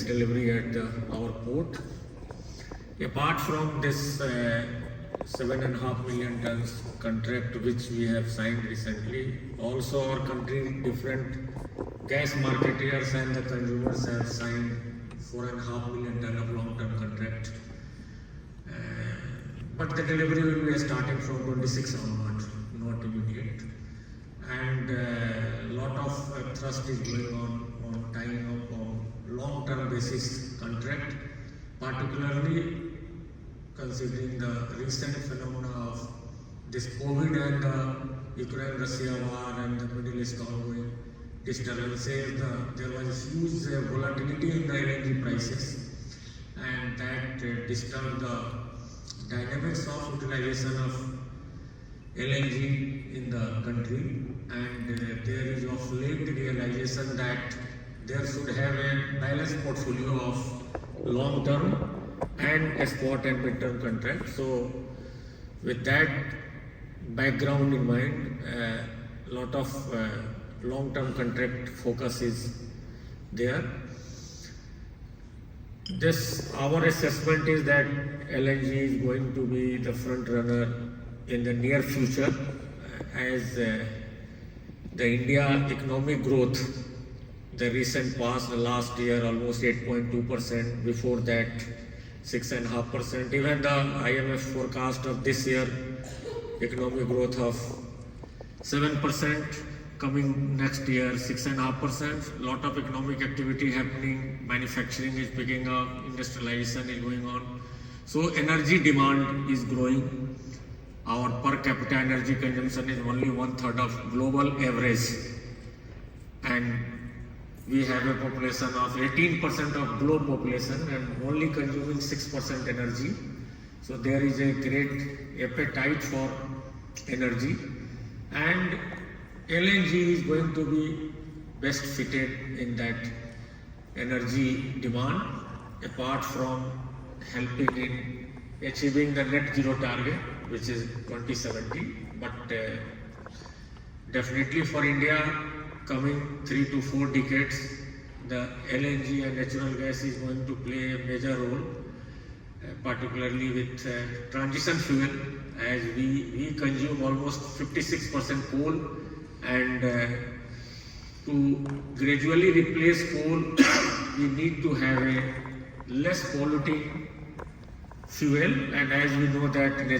delivery at our port. Apart from this 7.5 million tons contract which we have signed recently, also our country different gas marketeers and the consumers have signed 4.5 million ton of long-term contract. But the delivery will be starting from 26 onward, not immediate. And a lot of thrust is going on tying up on long-term basis contract, particularly considering the recent phenomena of this COVID and the Ukraine-Russia war and the Middle East ongoing disturbances. There was huge volatility in the LNG prices, and that disturbed the dynamics of utilization of LNG in the country. And there is of late realization that there should have a balanced portfolio of long-term and spot and mid-term contracts. So with that background in mind, a lot of long-term contract focus is there. Our assessment is that LNG is going to be the front runner in the near future as the India economic growth, the recent past, the last year almost 8.2%, before that 6.5%. Even the IMF forecast of this year economic growth of 7%, coming next year 6.5%. Lot of economic activity happening, manufacturing is picking up, industrialization is going on. So energy demand is growing. Our per capita energy consumption is only 1/3 of global average, and we have a population of 18% of globe population and only consuming 6% energy. So there is a great appetite for energy, and LNG is going to be best fitted in that energy demand, apart from helping in achieving the net zero target, which is 2070. But definitely for India, coming 3 to 4 decades, the LNG and natural gas is going to play a major role, particularly with transition fuel, as we consume almost 56% coal, and to gradually replace coal, we need to have a less polluting fuel, and as we know that